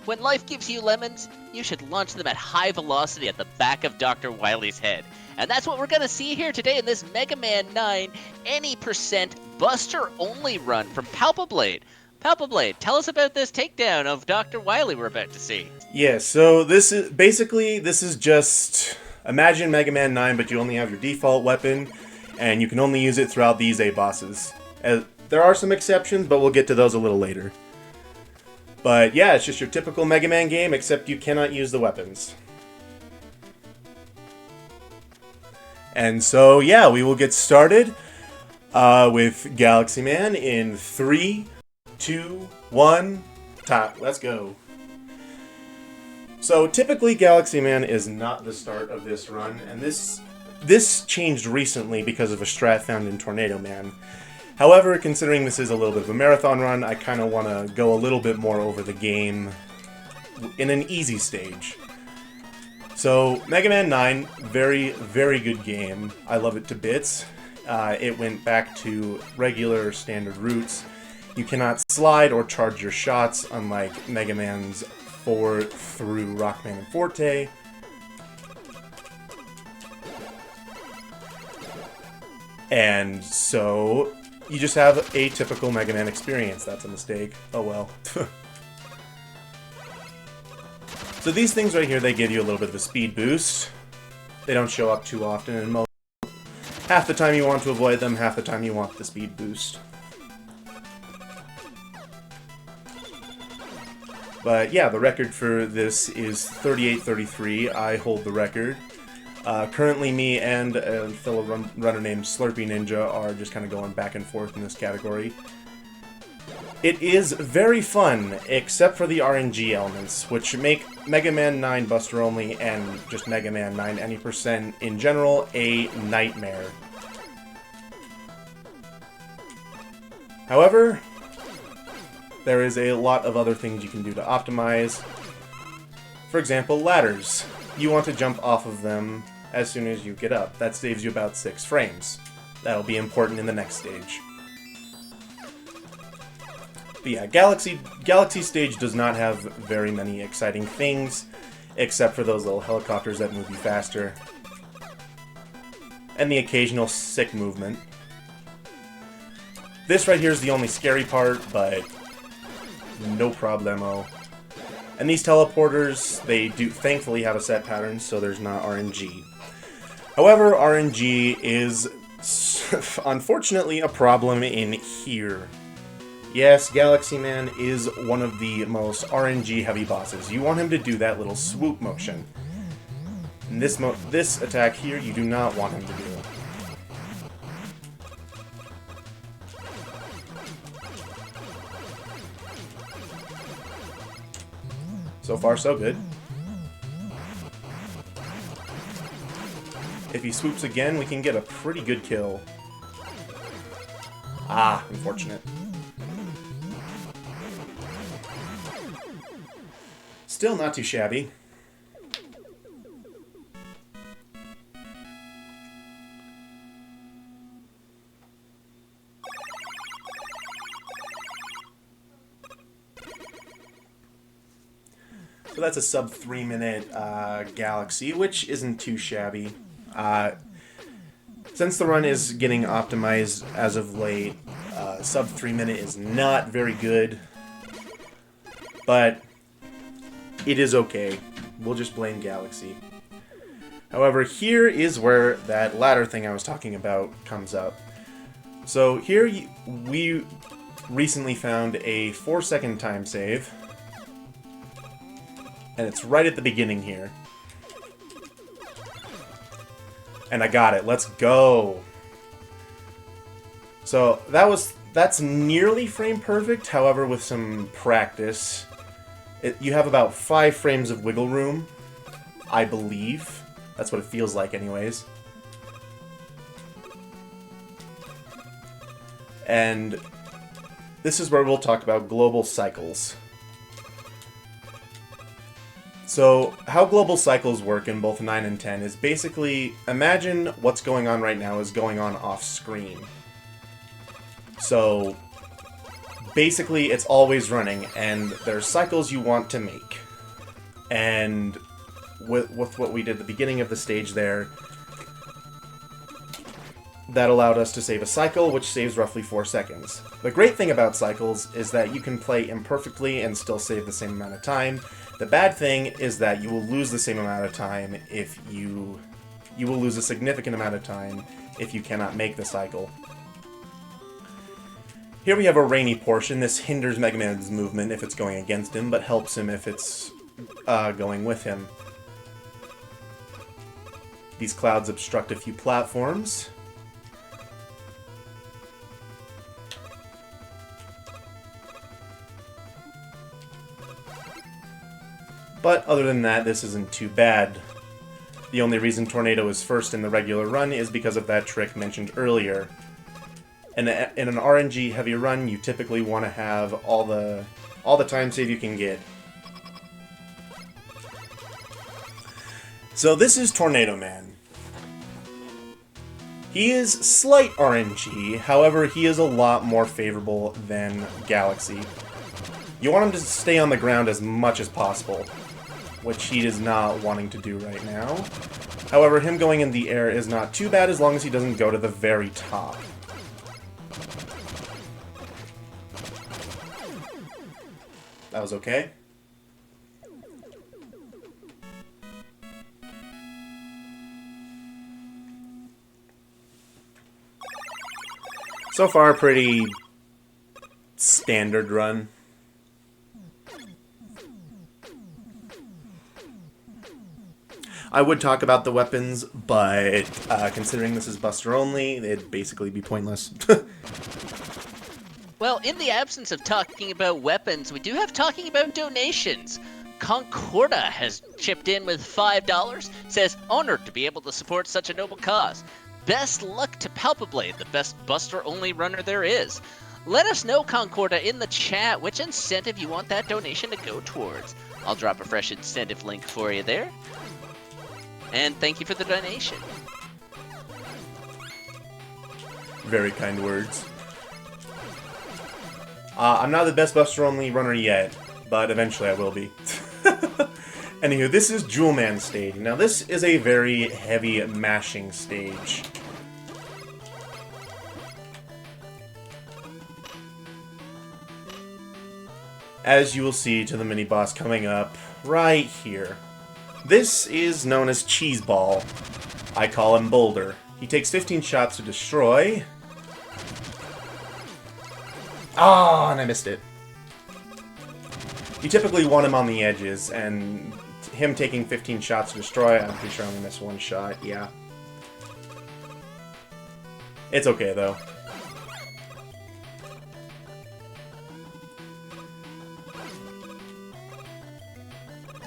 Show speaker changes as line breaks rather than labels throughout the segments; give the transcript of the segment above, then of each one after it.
When life gives you lemons, you should launch them at high velocity at the back of Dr. Wily's head. And that's what we're going to see here today in this Mega Man 9 any percent Buster only run from Palpiblade. Palpiblade, tell us about this takedown of Dr. Wily we're about to see.
Yeah, so this is just imagine Mega Man 9, but you only have your default weapon, and you can only use it throughout these 8 bosses. There are some exceptions, but we'll get to those a little later. But yeah, it's just your typical Mega Man game, except you cannot use the weapons. And so yeah, we will get started with Galaxy Man in 3, 2, 1, top. Let's go. So typically Galaxy Man is not the start of this run, and this changed recently because of a strat found in Tornado Man. However, considering this is a little bit of a marathon run, I kind of want to go a little bit more over the game in an easy stage. So, Mega Man 9, very, very good game. I love it to bits. It went back to regular standard routes. You cannot slide or charge your shots, unlike Mega Man's 4 through Rockman and Forte. And so you just have a typical Mega Man experience. That's a mistake. Oh well. So these things right here, they give you a little bit of a speed boost. They don't show up too often, and half the time you want to avoid them, half the time you want the speed boost. But yeah, the record for this is 38-33. I hold the record. Currently, me and a fellow runner named Slurpy Ninja are just kind of going back and forth in this category. It is very fun, except for the RNG elements, which make Mega Man 9 Buster Only and just Mega Man 9 any percent in general a nightmare. However, there is a lot of other things you can do to optimize. For example, ladders. You want to jump off of them as soon as you get up. That saves you about 6 frames. That'll be important in the next stage. But yeah, Galaxy Stage does not have very many exciting things, except for those little helicopters that move you faster. And the occasional sick movement. This right here is the only scary part, but no problemo. And these teleporters, they do thankfully have a set pattern, so there's not RNG. However, RNG is unfortunately a problem in here. Yes, Galaxy Man is one of the most RNG-heavy bosses. You want him to do that little swoop motion. And this attack here, you do not want him to do. So far, so good. If he swoops again, we can get a pretty good kill. Ah, unfortunate. Still not too shabby. So that's a sub 3 minute Galaxy, which isn't too shabby. Since the run is getting optimized as of late, sub 3 minute is not very good, but it is okay. We'll just blame Galaxy. However, here is where that ladder thing I was talking about comes up. So here we recently found a 4-second time save. And it's right at the beginning here. And I got it. Let's go. So that's nearly frame perfect. However, with some practice, you have about 5 frames of wiggle room, I believe. That's what it feels like anyways. And this is where we'll talk about global cycles. So, how global cycles work in both 9 and 10 is basically, imagine what's going on right now is going on off-screen. So, basically it's always running, and there's cycles you want to make. And with what we did at the beginning of the stage there, that allowed us to save a cycle, which saves roughly 4 seconds. The great thing about cycles is that you can play imperfectly and still save the same amount of time. The bad thing is that you will lose the same amount of time if you will lose a significant amount of time if you cannot make the cycle. Here we have a rainy portion. This hinders Mega Man's movement if it's going against him, but helps him if it's going with him. These clouds obstruct a few platforms. But other than that, this isn't too bad. The only reason Tornado is first in the regular run is because of that trick mentioned earlier. In an RNG heavy run, you typically want to have all the time save you can get. So this is Tornado Man. He is slight RNG, however he is a lot more favorable than Galaxy. You want him to stay on the ground as much as possible, which he is not wanting to do right now. However, him going in the air is not too bad as long as he doesn't go to the very top. That was okay. So far, pretty standard run. I would talk about the weapons, but considering this is Buster only, it'd basically be pointless.
Well, in the absence of talking about weapons, we do have talking about donations. Concorda has chipped in with $5, says, honored to be able to support such a noble cause. Best luck to Palpiblade, the best Buster-only runner there is. Let us know, Concorda, in the chat which incentive you want that donation to go towards. I'll drop a fresh incentive link for you there. And thank you for the donation.
Very kind words. I'm not the best Buster-only runner yet, but eventually I will be. Anywho, this is Jewel Man stage. Now this is a very heavy mashing stage. As you will see to the mini-boss coming up right here. This is known as Cheese Ball. I call him Boulder. He takes 15 shots to destroy. Ah, and I missed it. You typically want him on the edges, and him taking 15 shots to destroy, I'm pretty sure I only missed one shot, yeah. It's okay, though.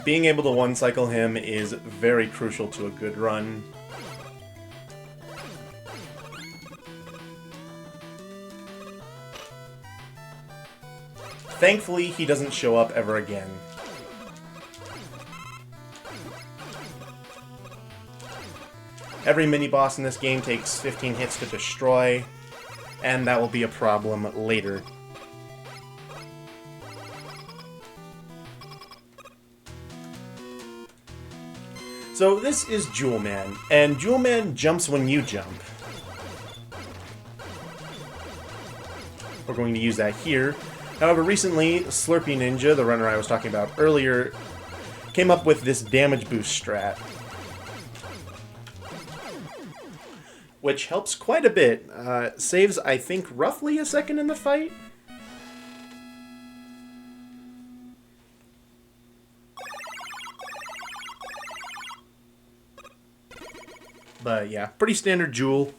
Being able to one-cycle him is very crucial to a good run. Thankfully, he doesn't show up ever again. Every mini-boss in this game takes 15 hits to destroy, and that will be a problem later. So this is Jewel Man, and Jewel Man jumps when you jump. We're going to use that here. However, recently, Slurpee Ninja, the runner I was talking about earlier, came up with this damage boost strat, which helps quite a bit. Saves, I think, roughly a second in the fight. But yeah, pretty standard Jewel.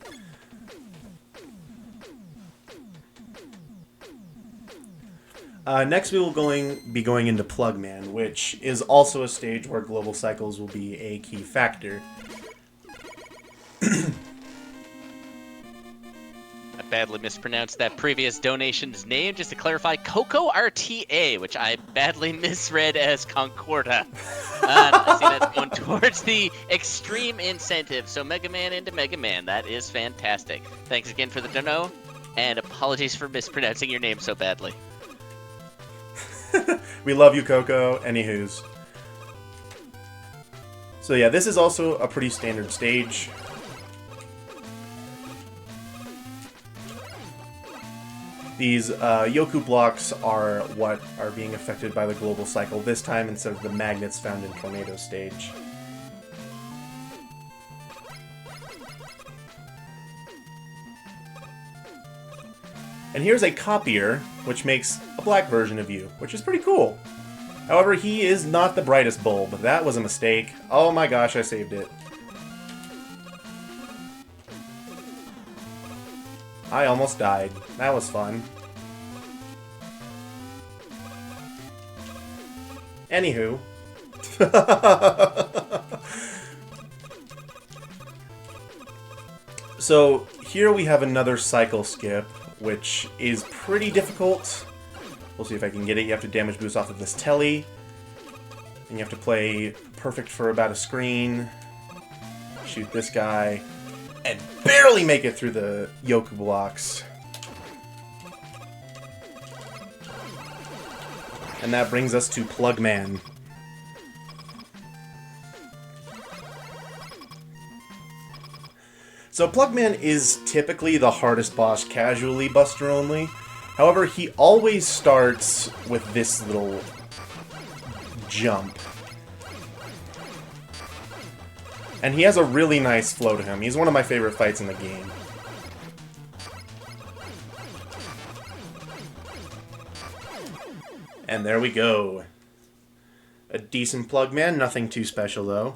Next we will be going into Plugman, which is also a stage where global cycles will be a key factor.
I badly mispronounced that previous donation's name. Just to clarify, Coco RTA, which I badly misread as Concorda. I see that's going towards the extreme incentive. So Mega Man into Mega Man. That is fantastic. Thanks again for the dono, and apologies for mispronouncing your name so badly.
We love you, Coco. Anywho's. So yeah, this is also a pretty standard stage. These Yoku blocks are what are being affected by the global cycle this time instead of the magnets found in Tornado stage. And here's a copier, which makes a black version of you, which is pretty cool. However, he is not the brightest bulb. That was a mistake. Oh my gosh, I saved it. I almost died. That was fun. Anywho. So, here we have another cycle skip, which is pretty difficult. We'll see if I can get it. You have to damage boost off of this telly. And you have to play perfect for about a screen. Shoot this guy. And barely make it through the Yoku blocks. And that brings us to Plugman. So Plugman is typically the hardest boss casually, Buster only. However, he always starts with this little jump. And he has a really nice flow to him. He's one of my favorite fights in the game. And there we go. A decent Plugman, nothing too special though.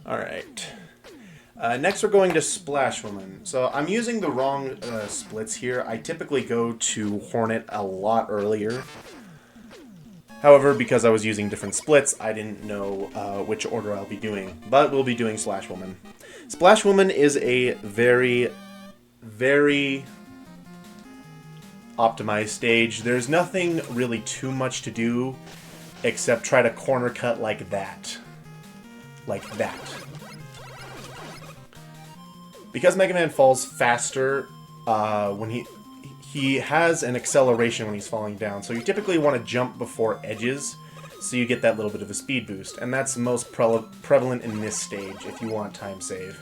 Alright. Next we're going to Splash Woman. So I'm using the wrong splits here. I typically go to Hornet a lot earlier. However, because I was using different splits, I didn't know which order I'll be doing. But we'll be doing Splash Woman. Splash Woman is a very, very optimized stage. There's nothing really too much to do except try to corner cut like that. Like that. Because Mega Man falls faster when he has an acceleration when he's falling down, so you typically want to jump before edges so you get that little bit of a speed boost, and that's most prevalent in this stage if you want time save.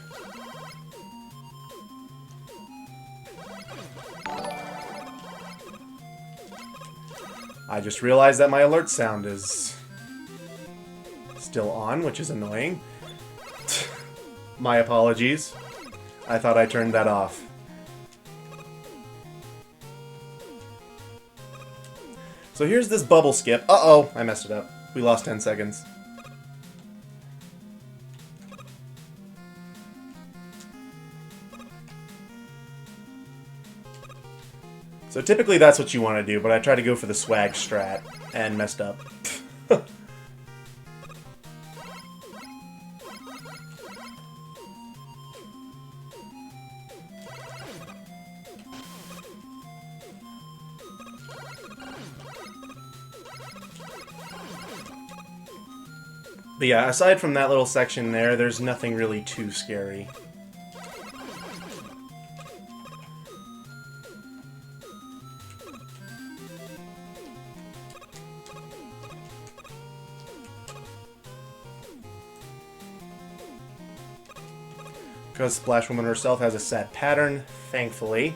I just realized that my alert sound is still on, which is annoying. My apologies. I thought I turned that off. So here's this bubble skip. Uh-oh, I messed it up. We lost 10 seconds. So typically that's what you want to do, but I tried to go for the swag strat and messed up. But yeah, aside from that little section there, there's nothing really too scary. Because Splash Woman herself has a set pattern, thankfully.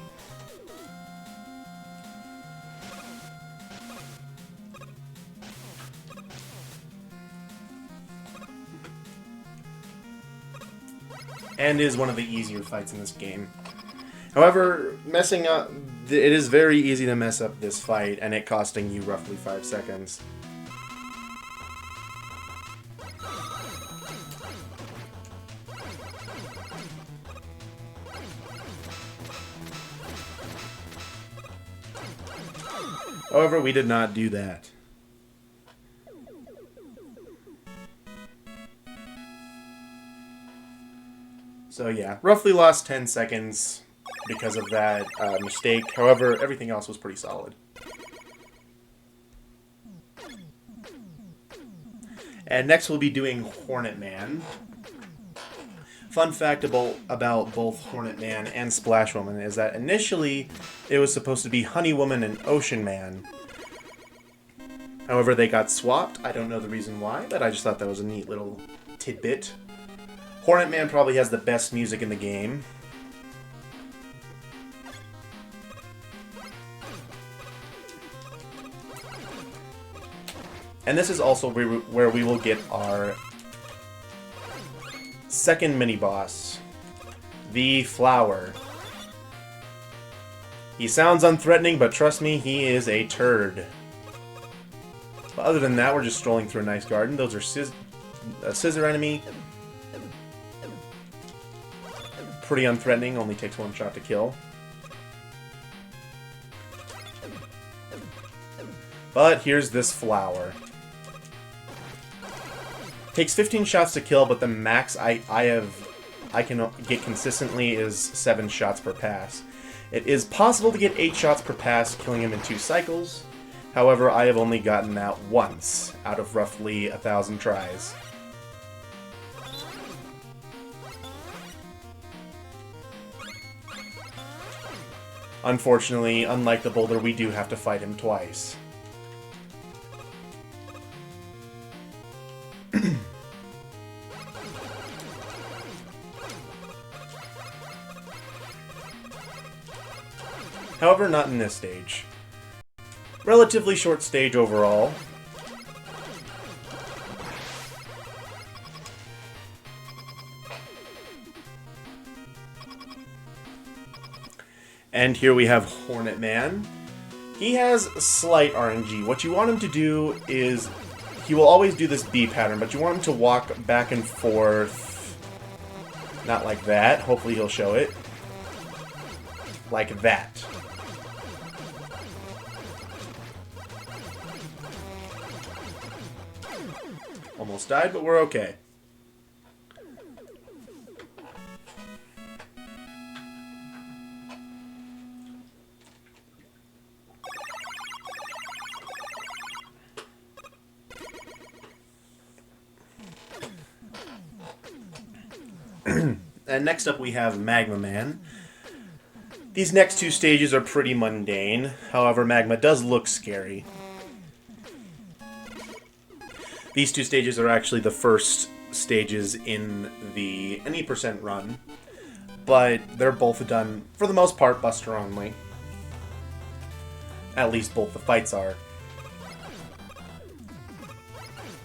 And is one of the easier fights in this game. However, messing up... It is very easy to mess up this fight, and it costing you roughly 5 seconds. However, we did not do that. So yeah, roughly lost 10 seconds because of that mistake. However, everything else was pretty solid. And next we'll be doing Hornet Man. Fun fact about both Hornet Man and Splash Woman is that initially it was supposed to be Honey Woman and Ocean Man. However, they got swapped. I don't know the reason why, but I just thought that was a neat little tidbit. Hornet Man probably has the best music in the game. And this is also where we will get our second mini-boss, the Flower. He sounds unthreatening, but trust me, he is a turd. But other than that, we're just strolling through a nice garden. Those are a scissor enemy. Pretty unthreatening, only takes one shot to kill. But here's this Flower. Takes 15 shots to kill, but the max I can get consistently is 7 shots per pass. It is possible to get 8 shots per pass, killing him in 2 cycles. However, I have only gotten that once out of roughly 1,000 tries. Unfortunately, unlike the boulder, we do have to fight him twice. However, not in this stage. Relatively short stage overall. And here we have Hornet Man. He has slight RNG. What you want him to do is, he will always do this B pattern, but you want him to walk back and forth, not like that. Hopefully he'll show it. Like that. Almost died, but we're okay. And next up we have Magma Man. These next 2 stages are pretty mundane. However, Magma does look scary. These 2 stages are actually the first stages in the any percent run, but they're both done, for the most part, Buster only. At least both the fights are.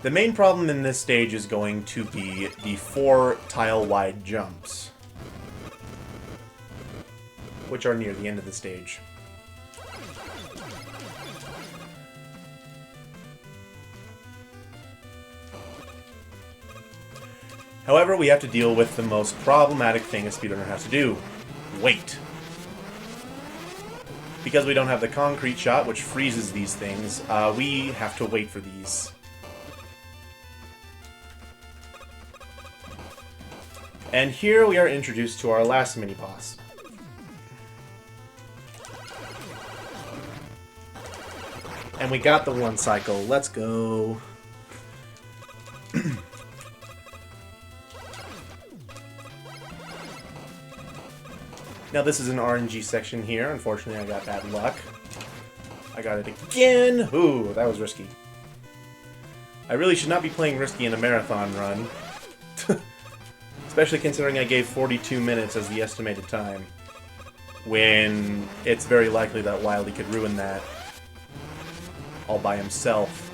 The main problem in this stage is going to be the 4 tile-wide jumps, which are near the end of the stage. However, we have to deal with the most problematic thing a speedrunner has to do. Wait. Because we don't have the concrete shot, which freezes these things, we have to wait for these. And here we are introduced to our last mini-boss. And we got the 1 cycle. Let's go. Now this is an RNG section here. Unfortunately, I got bad luck. I got it again! Ooh, that was risky. I really should not be playing risky in a marathon run. Especially considering I gave 42 minutes as the estimated time. When it's very likely that Wily could ruin that all by himself.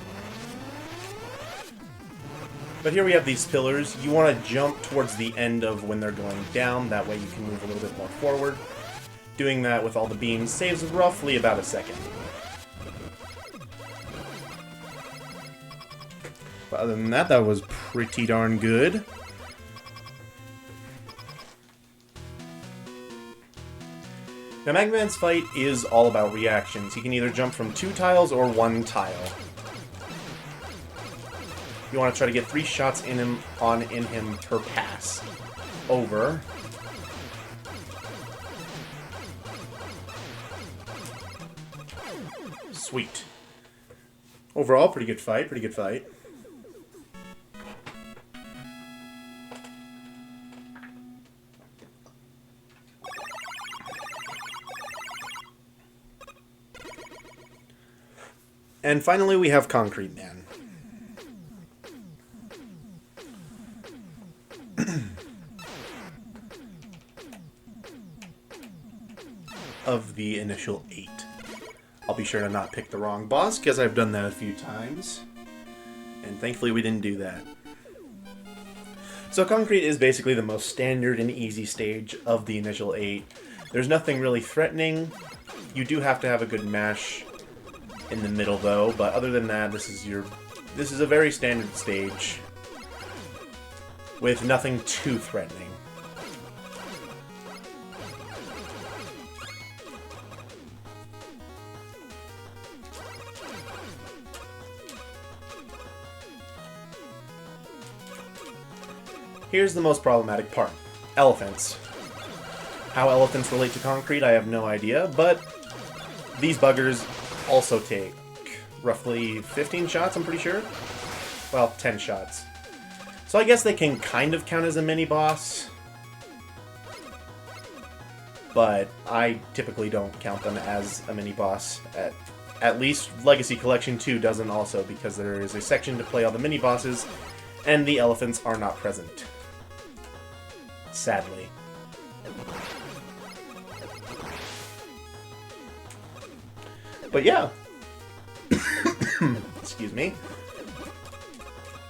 But here we have these pillars. You want to jump towards the end of when they're going down. That way you can move a little bit more forward. Doing that with all the beams saves roughly about a second. But other than that, that was pretty darn good. Now, Magma Man's fight is all about reactions. He can either jump from 2 tiles or 1 tile. You want to try to get 3 shots in him per pass. Over. Sweet. Overall, pretty good fight, pretty good fight. And finally, we have Concrete Man. Of the initial 8. I'll be sure to not pick the wrong boss, because I've done that a few times. And thankfully we didn't do that. So Concrete is basically the most standard and easy stage of the initial 8. There's nothing really threatening. You do have to have a good mash in the middle though, but other than that, this is a very standard stage with nothing too threatening. Here's the most problematic part. Elephants. How elephants relate to Concrete, I have no idea, but these buggers also take roughly 15 shots, I'm pretty sure. Well, 10 shots. So I guess they can kind of count as a mini-boss, but I typically don't count them as a mini-boss. At least Legacy Collection 2 doesn't also, because there is a section to play all the mini-bosses, and the elephants are not present. Sadly. But yeah. Excuse me.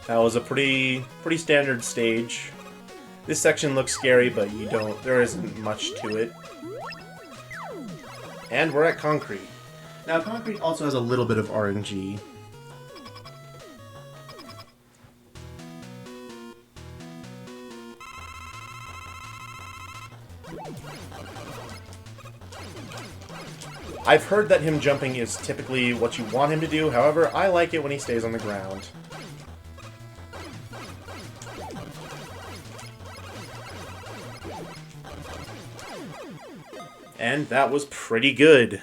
That was a pretty standard stage. This section looks scary, but there isn't much to it. And we're at Concrete. Now, Concrete also has a little bit of RNG. I've heard that him jumping is typically what you want him to do, however, I like it when he stays on the ground. And that was pretty good.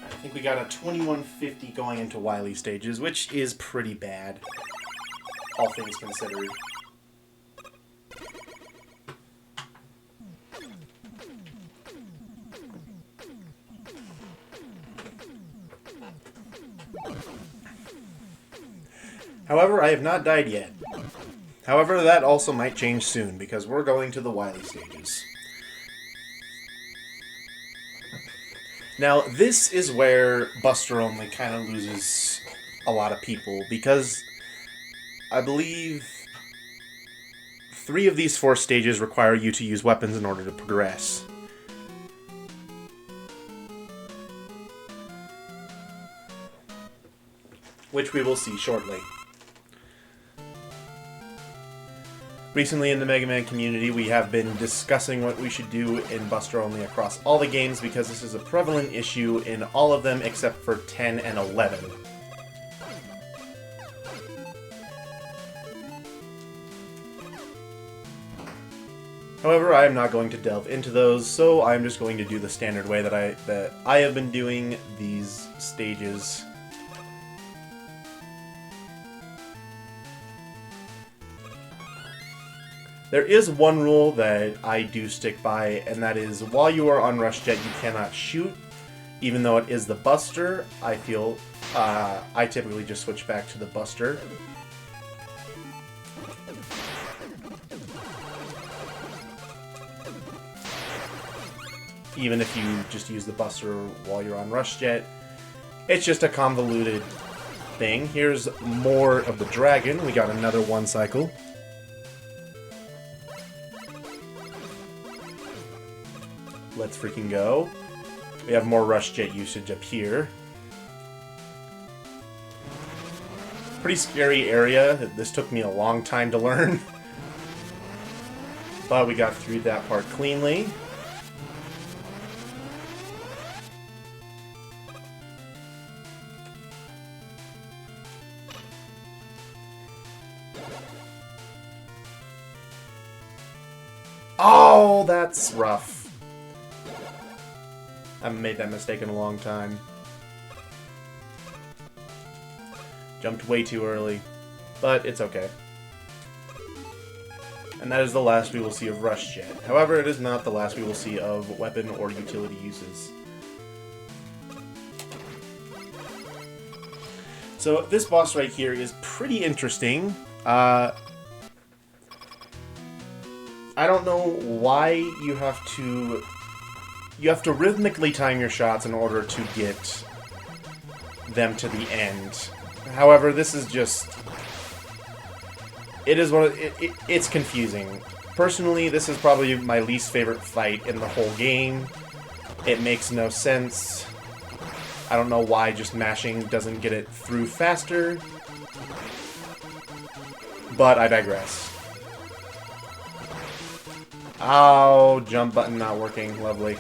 I think we got a 2150 going into Wily stages, which is pretty bad, all things considered. However, I have not died yet. However, that also might change soon, because we're going to the Wily stages. Now, this is where Buster Only kind of loses a lot of people, because I believe 3 of these 4 stages require you to use weapons in order to progress. Which we will see shortly. Recently in the Mega Man community, we have been discussing what we should do in Buster Only across all the games, because this is a prevalent issue in all of them except for 10 and 11. However, I am not going to delve into those, so I'm just going to do the standard way that I have been doing these stages. There is one rule that I do stick by, and that is while you are on Rush Jet, you cannot shoot. Even though it is the Buster, I feel I typically just switch back to the Buster. Even if you just use the Buster while you're on Rush Jet, it's just a convoluted thing. Here's more of the dragon. We got another 1 cycle. Let's freaking go. We have more Rush Jet usage up here. Pretty scary area. This took me a long time to learn. But we got through that part cleanly. Oh, that's rough. I haven't made that mistake in a long time. Jumped way too early, but it's okay. And that is the last we will see of Rush Jet. However, it is not the last we will see of weapon or utility uses. So this boss right here is pretty interesting. I don't know why you have to rhythmically time your shots in order to get them to the end. However, this is just... it's confusing. Personally, this is probably my least favorite fight in the whole game. It makes no sense. I don't know why just mashing doesn't get it through faster. But I digress. Oh, jump button not working. Lovely.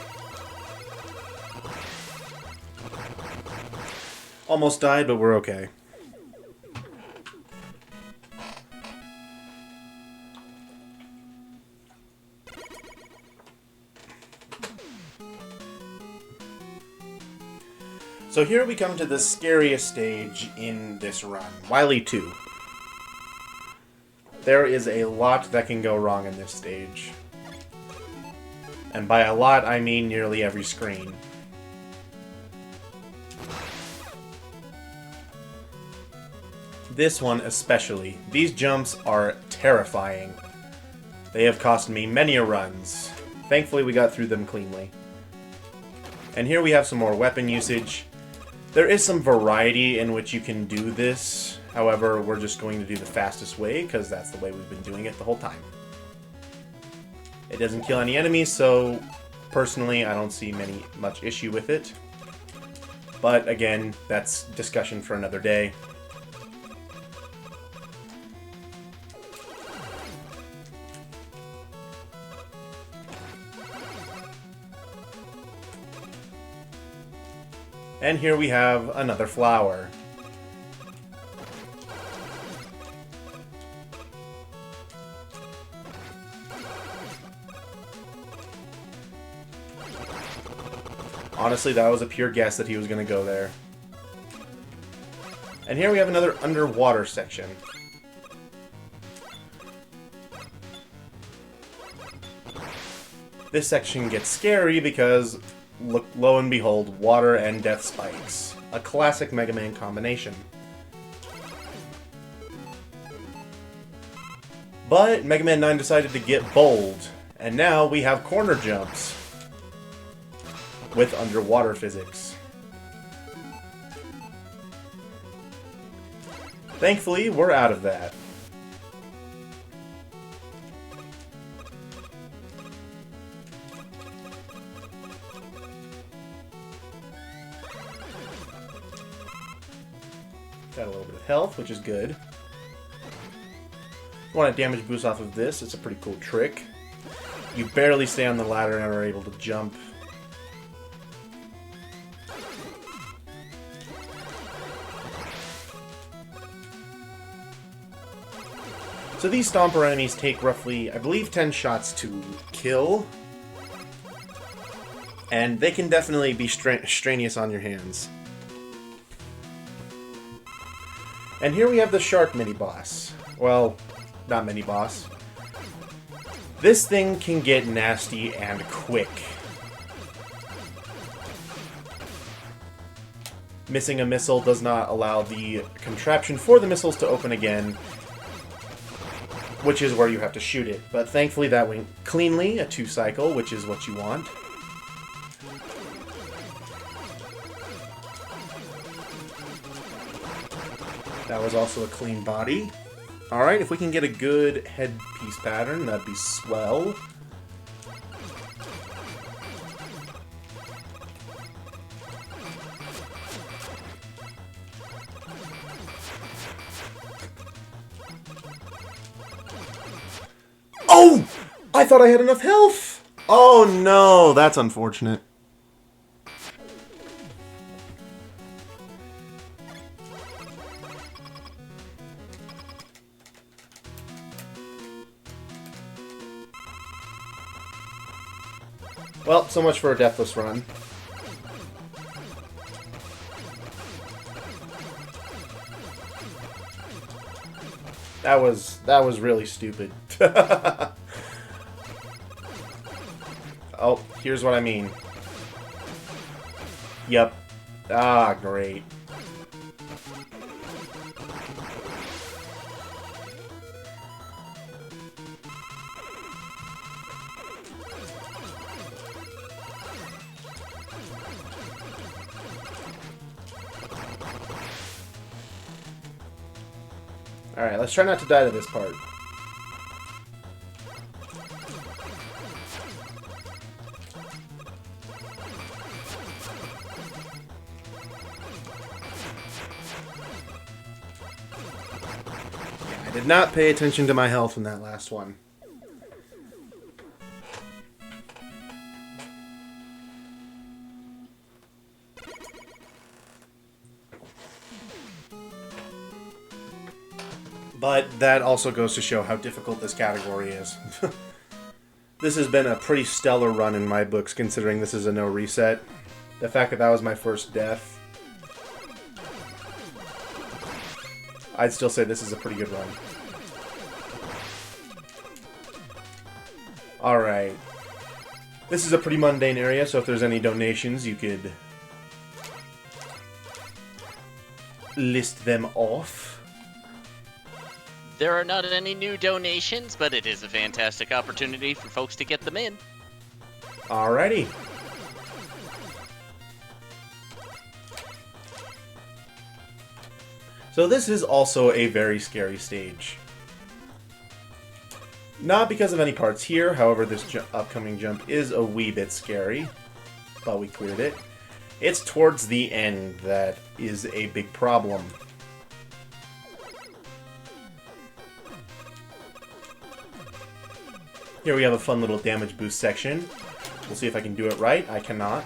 Almost died, but we're okay. So here we come to the scariest stage in this run, Wily 2. There is a lot that can go wrong in this stage. And by a lot, I mean nearly every screen. This one especially. These jumps are terrifying. They have cost me many a runs. Thankfully we got through them cleanly. And here we have some more weapon usage. There is some variety in which you can do this. However, we're just going to do the fastest way, because that's the way we've been doing it the whole time. It doesn't kill any enemies, so personally I don't see much issue with it. But again, that's discussion for another day. And here we have another flower. Honestly, that was a pure guess that he was going to go there. And here we have another underwater section. This section gets scary because, look, lo and behold, water and death spikes. A classic Mega Man combination. But Mega Man 9 decided to get bold, and now we have corner jumps with underwater physics. Thankfully, we're out of that. Got a little bit of health, which is good. You want a damage boost off of this, it's a pretty cool trick. You barely stay on the ladder and are able to jump. So these Stomper enemies take roughly, I believe, 10 shots to kill. And they can definitely be strenuous on your hands. And here we have the shark mini-boss. Well, not mini-boss. This thing can get nasty and quick. Missing a missile does not allow the contraption for the missiles to open again, which is where you have to shoot it. But thankfully that went cleanly, a 2-cycle, which is what you want. That was also a clean body. Alright, if we can get a good headpiece pattern, that'd be swell. Oh! I thought I had enough health! Oh no, that's unfortunate. Well, so much for a deathless run. That was really stupid. Oh, here's what I mean. Yep. Ah, great. Alright, let's try not to die to this part. I did not pay attention to my health in that last one. But that also goes to show how difficult this category is. This has been a pretty stellar run in my books, considering this is a no reset. The fact that that was my first death, I'd still say this is a pretty good run. Alright. This is a pretty mundane area, so if there's any donations, you could list them off.
There are not any new donations, but it is a fantastic opportunity for folks to get them in.
Alrighty. So this is also a very scary stage. Not because of any parts here, however this upcoming jump is a wee bit scary, but we cleared it. It's towards the end that is a big problem. Here we have a fun little damage boost section. We'll see if I can do it right. I cannot.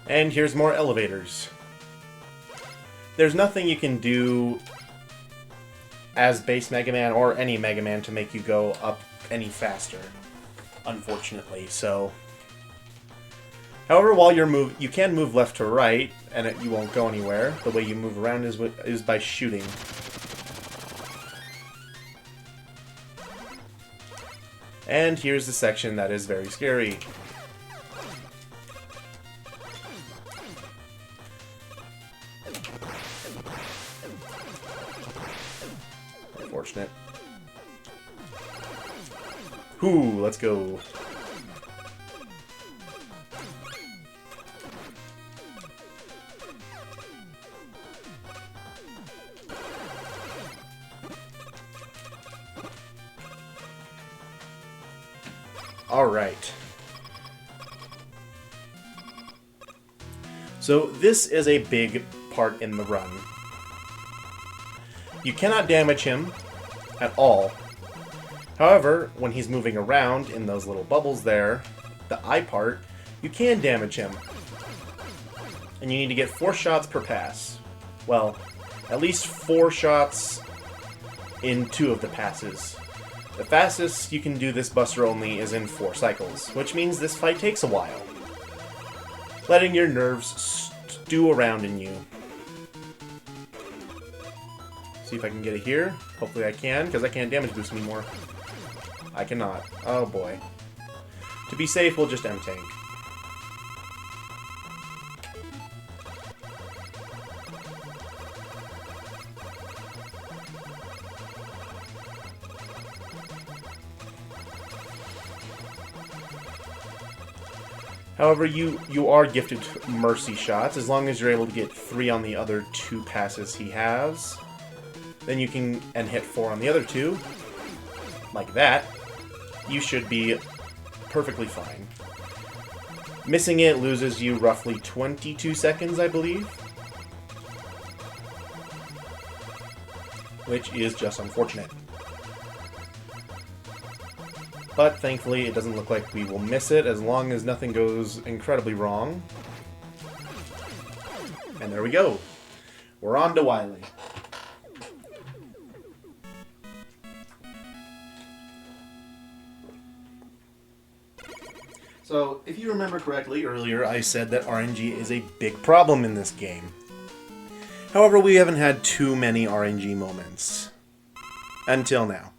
And here's more elevators. There's nothing you can do as base Mega Man or any Mega Man to make you go up any faster, unfortunately. So, however, while you can move left to right, and you won't go anywhere. The way you move around is by shooting. And here's the section that is very scary. Unfortunate. Whoo, let's go. Alright. So this is a big part in the run. You cannot damage him at all. However, when he's moving around in those little bubbles there, the eye part, you can damage him. And you need to get 4 shots per pass. Well, at least 4 shots in 2 of the passes. The fastest you can do this buster only is in 4 cycles, which means this fight takes a while, letting your nerves stew around in you. See if I can get it here. Hopefully I can, because I can't damage boost anymore. I cannot. Oh boy. To be safe, we'll just M-Tank. However, you are gifted mercy shots, as long as you're able to get 3 on the other 2 passes he has. Then you can, and hit 4 on the other 2, like that. You should be perfectly fine. Missing it loses you roughly 22 seconds, I believe. Which is just unfortunate. But thankfully, it doesn't look like we will miss it as long as nothing goes incredibly wrong. And there we go. We're on to Wily. So, if you remember correctly earlier, I said that RNG is a big problem in this game. However, we haven't had too many RNG moments. Until now.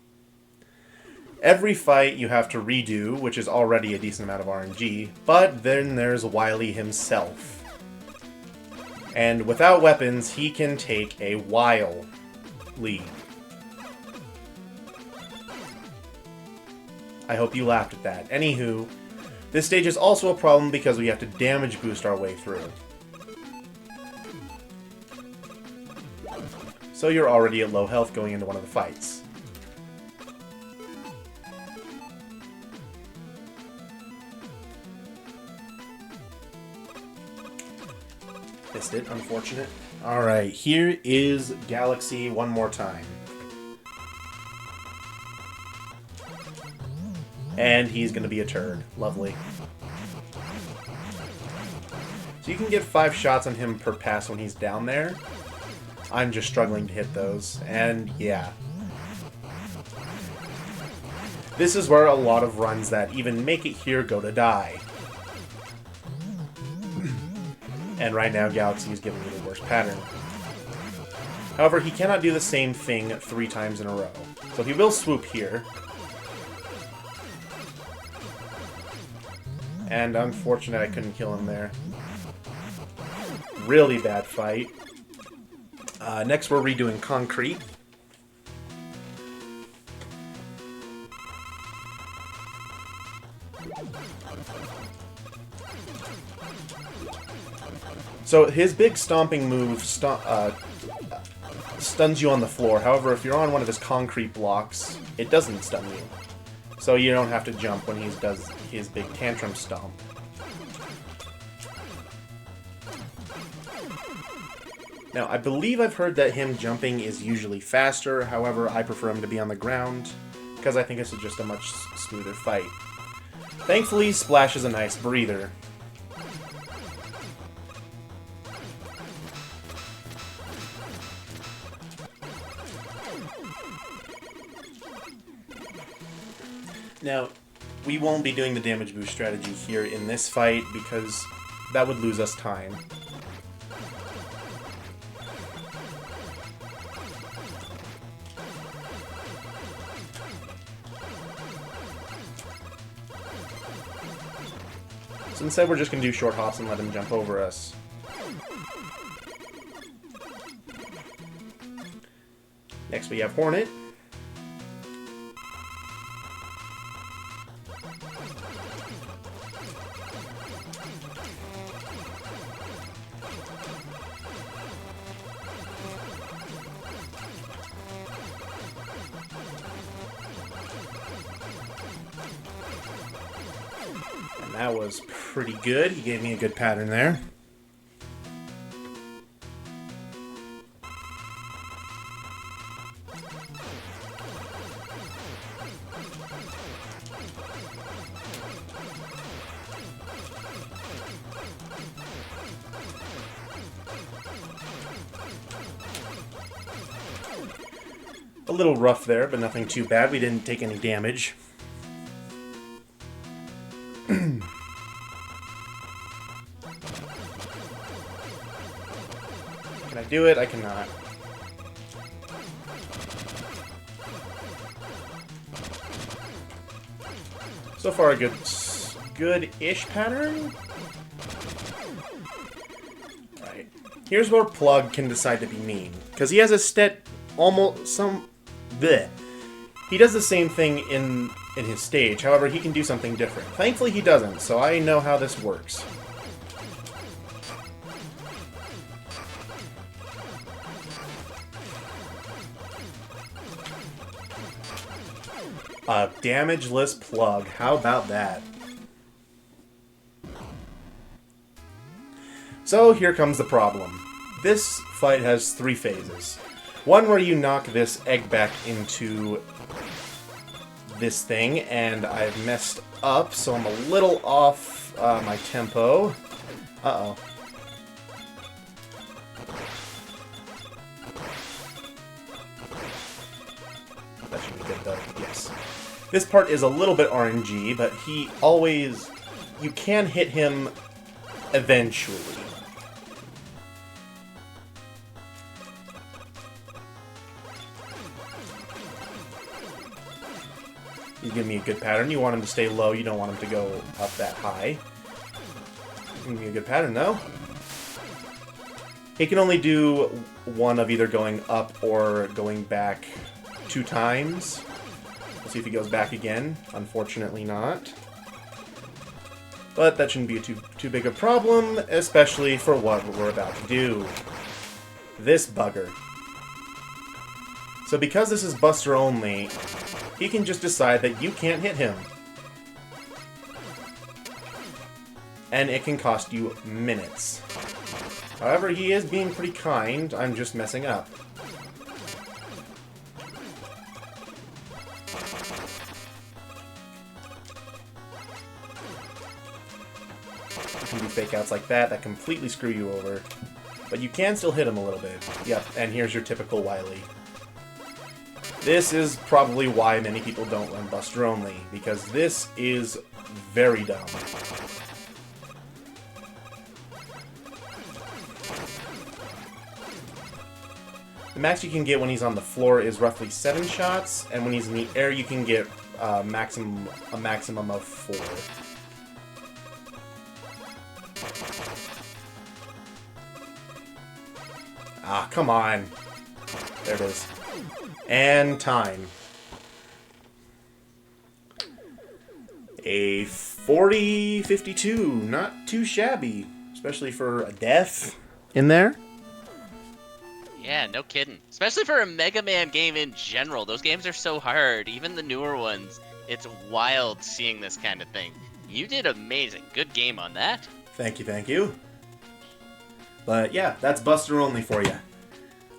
Every fight you have to redo, which is already a decent amount of RNG, but then there's Wily himself. And without weapons, he can take a while lead. I hope you laughed at that. Anywho, this stage is also a problem because we have to damage boost our way through. So you're already at low health going into one of the fights. Missed it, unfortunate. Alright, here is Galaxy one more time. And he's going to be a turd. Lovely. So you can get 5 shots on him per pass when he's down there. I'm just struggling to hit those. And yeah. This is where a lot of runs that even make it here go to die. And right now, Galaxy is giving me the worst pattern. However, he cannot do the same thing 3 times in a row. So he will swoop here. And unfortunate I couldn't kill him there. Really bad fight. Next we're redoing Concrete. So his big stomping move stuns you on the floor. However, if you're on one of his concrete blocks, it doesn't stun you. So you don't have to jump when he does his big tantrum stomp. Now, I believe I've heard that him jumping is usually faster. However, I prefer him to be on the ground because I think this is just a much smoother fight. Thankfully, Splash is a nice breather. Now, we won't be doing the damage boost strategy here in this fight because that would lose us time. So instead we're just going to do short hops and let him jump over us. Next we have Hornet. That was pretty good. He gave me a good pattern there. A little rough there, but nothing too bad. We didn't take any damage. Can I do it? I cannot. So far, a good-ish pattern. Alright. Here's where Plug can decide to be mean. Because he has a bleh. He does the same thing in his stage. However, he can do something different. Thankfully, he doesn't, so I know how this works. A damageless Plug. How about that? So here comes the problem. This fight has 3 phases. One where you knock this egg back into this thing, and I've messed up, so I'm a little off my tempo. Uh-oh. That should be good, though. Yes. This part is a little bit RNG, but he always... You can hit him eventually. He's giving me a good pattern. You want him to stay low. You don't want him to go up that high. Giving me a good pattern, though. He can only do one of either going up or going back 2 times. Let's see if he goes back again. Unfortunately not. But that shouldn't be too big a problem, especially for what we're about to do. This bugger. So because this is Buster only, he can just decide that you can't hit him. And it can cost you minutes. However, he is being pretty kind. I'm just messing up. You can do fake outs like that that completely screw you over. But you can still hit him a little bit. Yep, and here's your typical Wily. This is probably why many people don't run Buster only, because this is very dumb. The max you can get when he's on the floor is roughly 7 shots, and when he's in the air you can get a maximum of 4. Ah, come on. There it is. And time. A 40-52. Not too shabby, especially for a death in there.
Yeah, no kidding. Especially for a Mega Man game in general. Those games are so hard. Even the newer ones. It's wild seeing this kind of thing. You did amazing. Good game on that.
Thank you, thank you. But yeah, that's Buster only for you.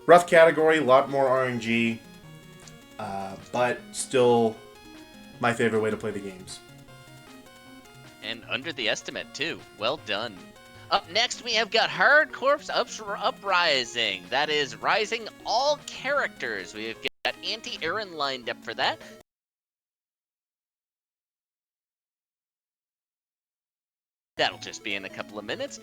Rough category, a lot more RNG. But still my favorite way to play the games.
And under the estimate, too. Well done. Up next, we have got Hard Corps Uprising. That is Rising all characters. We've got Anti-Aaron lined up for that. That'll just be in a couple of minutes.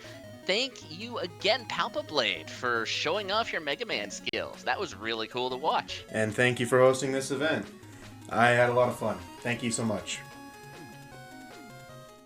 Thank you again, Palpiblade, for showing off your Mega Man skills. That was really cool to watch.
And thank you for hosting this event. I had a lot of fun. Thank you so much.